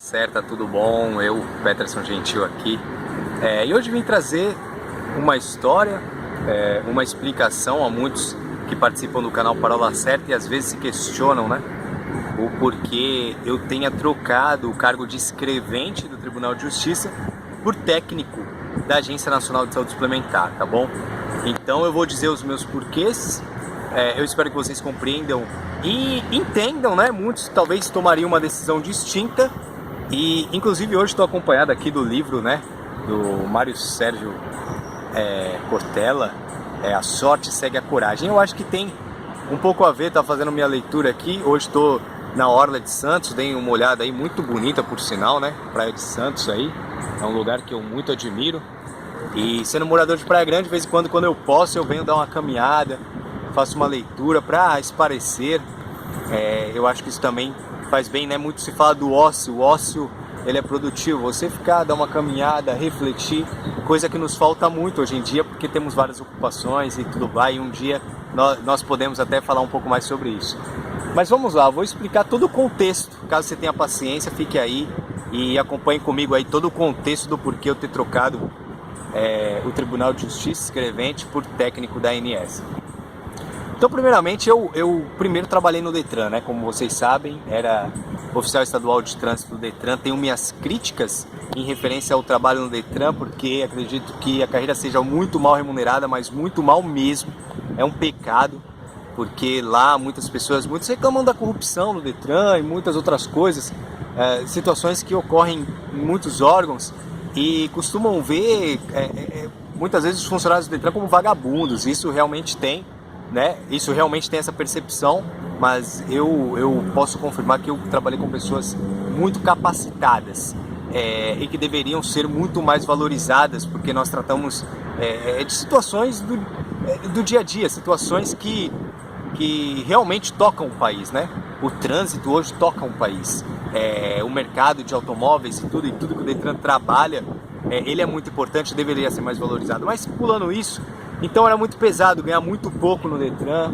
Certo, tudo bom? Eu, Peterson Gentil aqui. E hoje vim trazer uma história, uma explicação a muitos que participam do canal Parola Certa e às vezes se questionam, né? O porquê eu tenha trocado o cargo de escrevente do Tribunal de Justiça por técnico da Agência Nacional de Saúde Suplementar, tá bom? Então eu vou dizer os meus porquês, eu espero que vocês compreendam e entendam, né? Muitos talvez tomariam uma decisão distinta. E inclusive hoje estou acompanhado aqui do livro, né, do Mário Sérgio Cortella, A Sorte Segue a Coragem. Eu acho que tem um pouco a ver, tá fazendo minha leitura aqui. Hoje estou na Orla de Santos, dei uma olhada aí, muito bonita por sinal, né, Praia de Santos aí, é um lugar que eu muito admiro. E sendo morador de Praia Grande, de vez em quando eu posso, eu venho dar uma caminhada, faço uma leitura para esparecer. Eu acho que isso também faz bem, né? Muito se fala do ócio, o ócio ele é produtivo, você ficar, dar uma caminhada, refletir, coisa que nos falta muito hoje em dia, porque temos várias ocupações e tudo vai, e um dia nós podemos até falar um pouco mais sobre isso. Mas vamos lá, vou explicar todo o contexto, caso você tenha paciência, fique aí e acompanhe comigo aí todo o contexto do porquê eu ter trocado o Tribunal de Justiça escrevente por técnico da ANS. Então, primeiramente, eu primeiro trabalhei no Detran, né? Como vocês sabem, era oficial estadual de trânsito do Detran. Tenho minhas críticas em referência ao trabalho no Detran, porque acredito que a carreira seja muito mal remunerada, mas muito mal mesmo. É um pecado, porque lá muitos reclamam da corrupção no Detran e muitas outras coisas, situações que ocorrem em muitos órgãos e costumam ver muitas vezes os funcionários do Detran como vagabundos. Isso realmente tem. Né? Isso realmente tem essa percepção, mas eu posso confirmar que eu trabalhei com pessoas muito capacitadas e que deveriam ser muito mais valorizadas, porque nós tratamos de situações do dia a dia, situações que realmente tocam o país, né? O trânsito hoje toca o país, o mercado de automóveis e tudo que o Detran trabalha, ele é muito importante, deveria ser mais valorizado. Mas pulando isso, então era muito pesado ganhar muito pouco no Detran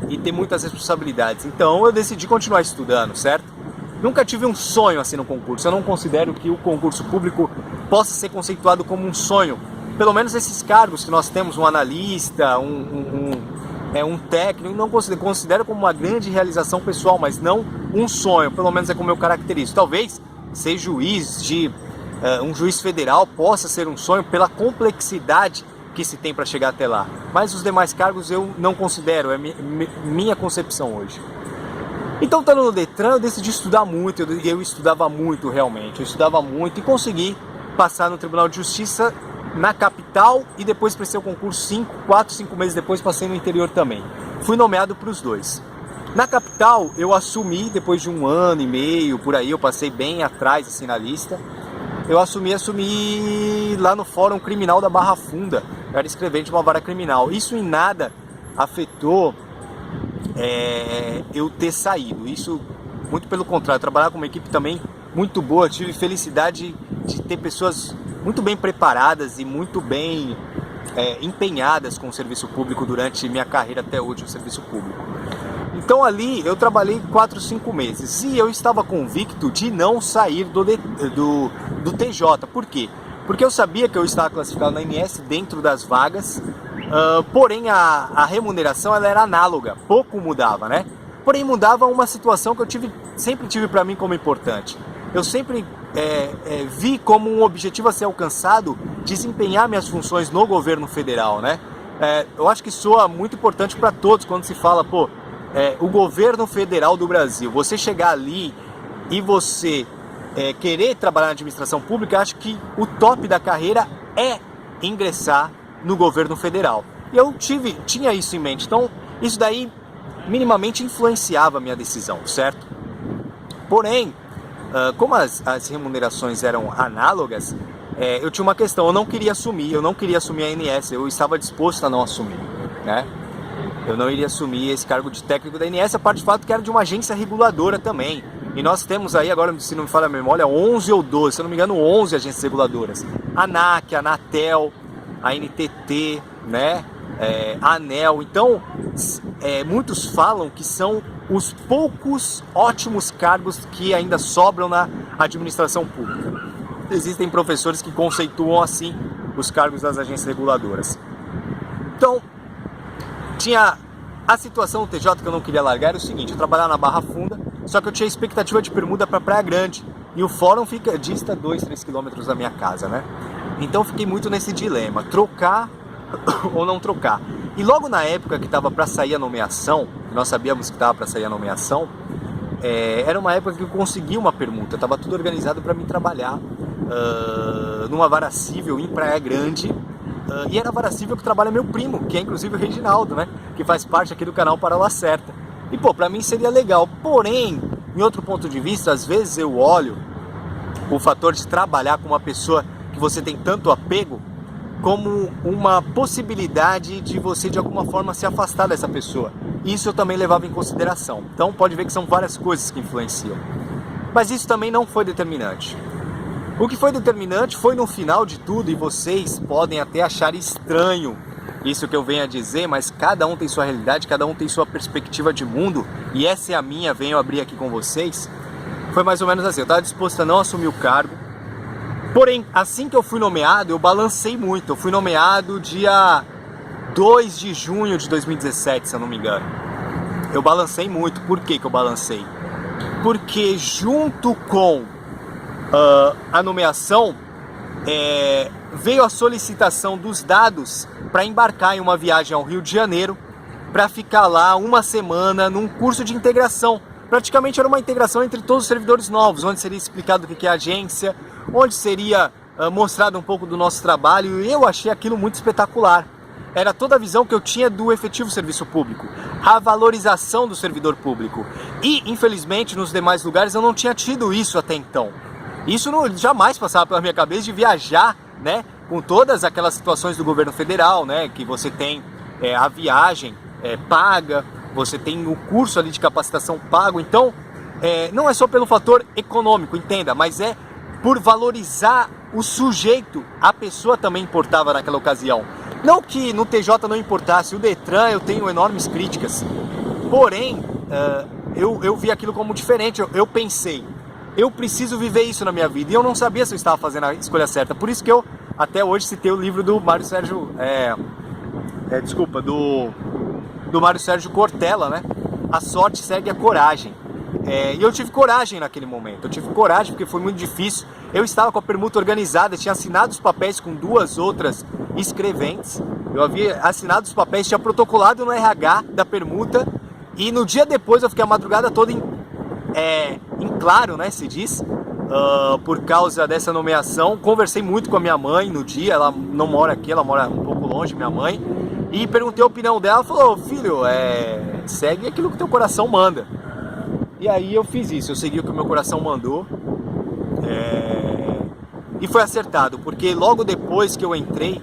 e ter muitas responsabilidades. Então eu decidi continuar estudando, certo? Nunca tive um sonho assim no concurso. Eu não considero que o concurso público possa ser conceituado como um sonho. Pelo menos esses cargos que nós temos, um analista, um técnico, não considero como uma grande realização pessoal, mas não um sonho. Pelo menos é como eu caracterizo. Talvez ser juiz um juiz federal possa ser um sonho pela complexidade que se tem para chegar até lá, mas os demais cargos eu não considero, é minha concepção hoje. Então, estando no Detran, eu decidi estudar muito, eu estudava muito realmente, eu estudava muito e consegui passar no Tribunal de Justiça na capital e depois prestei o concurso 4, 5 meses depois passei no interior também. Fui nomeado para os dois. Na capital eu assumi, depois de 1 ano e meio, por aí, eu passei bem atrás assim na lista. Eu assumi lá no Fórum Criminal da Barra Funda, eu era escrevente de uma vara criminal. Isso em nada afetou eu ter saído, isso muito pelo contrário, eu trabalhava com uma equipe também muito boa, tive felicidade de ter pessoas muito bem preparadas e muito bem empenhadas com o serviço público durante minha carreira até hoje no serviço público. Então ali eu trabalhei 4, 5 meses e eu estava convicto de não sair do TJ. Por quê? Porque eu sabia que eu estava classificado na ANS dentro das vagas, porém a remuneração ela era análoga, pouco mudava, né? Porém mudava uma situação que eu sempre tive para mim como importante. Eu sempre vi como um objetivo a ser alcançado desempenhar minhas funções no governo federal, né? Eu acho que soa muito importante para todos quando se fala, o governo federal do Brasil, você chegar ali e você querer trabalhar na administração pública, acho que o top da carreira é ingressar no governo federal. E eu tinha isso em mente, então isso daí minimamente influenciava a minha decisão, certo? Porém, como as remunerações eram análogas, eu tinha uma questão, eu não queria assumir a ANS, eu estava disposto a não assumir, né? Eu não iria assumir esse cargo de técnico da ANS, a parte do fato que era de uma agência reguladora também. E nós temos aí, agora se não me falha a memória, 11 ou 12, se eu não me engano, 11 agências reguladoras. A ANAC, a Anatel, a NTT, né? A ANEEL. Então, muitos falam que são os poucos ótimos cargos que ainda sobram na administração pública. Existem professores que conceituam assim os cargos das agências reguladoras. Então, tinha a situação do TJ que eu não queria largar, era o seguinte: eu trabalhava na Barra Funda, só que eu tinha expectativa de permuta para Praia Grande, e o fórum dista 2-3 quilômetros da minha casa, né? Então fiquei muito nesse dilema, trocar ou não trocar. E logo na época que estava para sair a nomeação, nós sabíamos que estava para sair a nomeação, era uma época que eu consegui uma permuta, estava tudo organizado para mim trabalhar numa vara cível em Praia Grande, e era a vara cível que trabalha meu primo, que é inclusive o Reginaldo, né? Que faz parte aqui do canal Parola Certa. E pô, pra mim seria legal, porém, em outro ponto de vista, às vezes eu olho o fator de trabalhar com uma pessoa que você tem tanto apego como uma possibilidade de você de alguma forma se afastar dessa pessoa. Isso eu também levava em consideração. Então pode ver que são várias coisas que influenciam. Mas isso também não foi determinante. O que foi determinante foi no final de tudo, e vocês podem até achar estranho isso que eu venho a dizer, mas cada um tem sua realidade, cada um tem sua perspectiva de mundo, e essa é a minha, venho abrir aqui com vocês. Foi mais ou menos assim, eu estava disposto a não assumir o cargo, porém, assim que eu fui nomeado, eu balancei muito. Eu fui nomeado dia 2 de junho de 2017, se eu não me engano. Eu balancei muito. Por que eu balancei? Porque junto com a nomeação, veio a solicitação dos dados para embarcar em uma viagem ao Rio de Janeiro, para ficar lá uma semana num curso de integração. Praticamente era uma integração entre todos os servidores novos, onde seria explicado o que é agência, onde seria mostrado um pouco do nosso trabalho, e eu achei aquilo muito espetacular. Era toda a visão que eu tinha do efetivo serviço público, a valorização do servidor público. E, infelizmente, nos demais lugares eu não tinha tido isso até então. Isso jamais passava pela minha cabeça de viajar, né, com todas aquelas situações do governo federal, né, que você tem a viagem paga, você tem o curso ali de capacitação pago. Então, não é só pelo fator econômico, entenda, mas é por valorizar o sujeito. A pessoa também importava naquela ocasião. Não que no TJ não importasse, o Detran eu tenho enormes críticas, porém, eu vi aquilo como diferente. Eu pensei, eu preciso viver isso na minha vida, e eu não sabia se eu estava fazendo a escolha certa. Por isso que eu até hoje citei o livro do Mário Sérgio, do Mário Sérgio Cortella, né? A sorte segue a coragem. E eu tive coragem naquele momento, eu tive coragem porque foi muito difícil. Eu estava com a permuta organizada, tinha assinado os papéis com 2 outras escreventes, eu havia assinado os papéis, tinha protocolado no RH da permuta, e no dia depois eu fiquei a madrugada toda em claro, né, se diz, por causa dessa nomeação. Conversei muito com a minha mãe no dia, ela não mora aqui, ela mora um pouco longe, minha mãe, e perguntei a opinião dela. Ela falou: filho, segue aquilo que teu coração manda. E aí eu fiz isso, eu segui o que o meu coração mandou, e foi acertado, porque logo depois que eu entrei,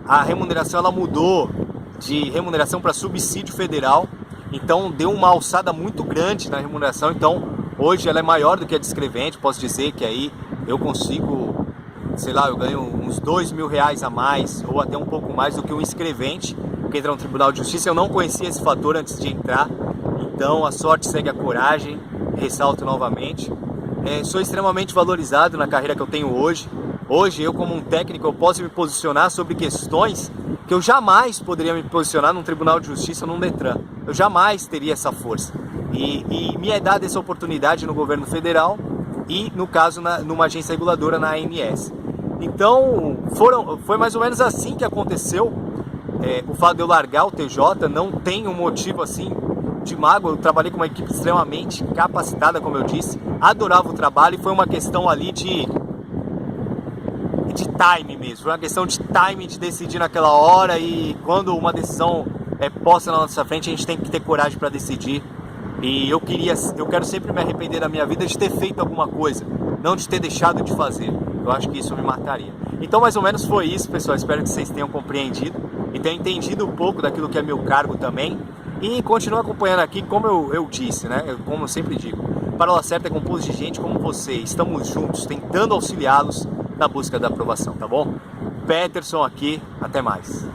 a remuneração ela mudou de remuneração para subsídio federal, então deu uma alçada muito grande na remuneração. Então hoje ela é maior do que a de escrevente. Posso dizer que aí eu consigo, sei lá, eu ganho uns R$2.000 a mais, ou até um pouco mais do que um escrevente que entra no Tribunal de Justiça. Eu não conhecia esse fator antes de entrar. Então a sorte segue a coragem, ressalto novamente. Sou extremamente valorizado na carreira que eu tenho hoje. Hoje eu, como um técnico, eu posso me posicionar sobre questões que eu jamais poderia me posicionar num Tribunal de Justiça ou num Detran. Eu jamais teria essa força. E me é dada essa oportunidade no governo federal e, no caso, numa agência reguladora, na ANS. Então foi mais ou menos assim que aconteceu. O fato de eu largar o TJ não tem um motivo assim de mágoa. Eu trabalhei com uma equipe extremamente capacitada, como eu disse, adorava o trabalho, e foi uma questão ali de time mesmo, foi uma questão de time, de decidir naquela hora. E quando uma decisão é posta na nossa frente, a gente tem que ter coragem para decidir. E eu quero sempre me arrepender da minha vida de ter feito alguma coisa, não de ter deixado de fazer. Eu acho que isso me mataria. Então mais ou menos foi isso, pessoal. Espero que vocês tenham compreendido e tenham entendido um pouco daquilo que é meu cargo também. E continue acompanhando aqui, como eu disse, né? Como eu sempre digo, Parola Certa é composto de gente como você. Estamos juntos, tentando auxiliá-los na busca da aprovação, tá bom? Peterson aqui, até mais.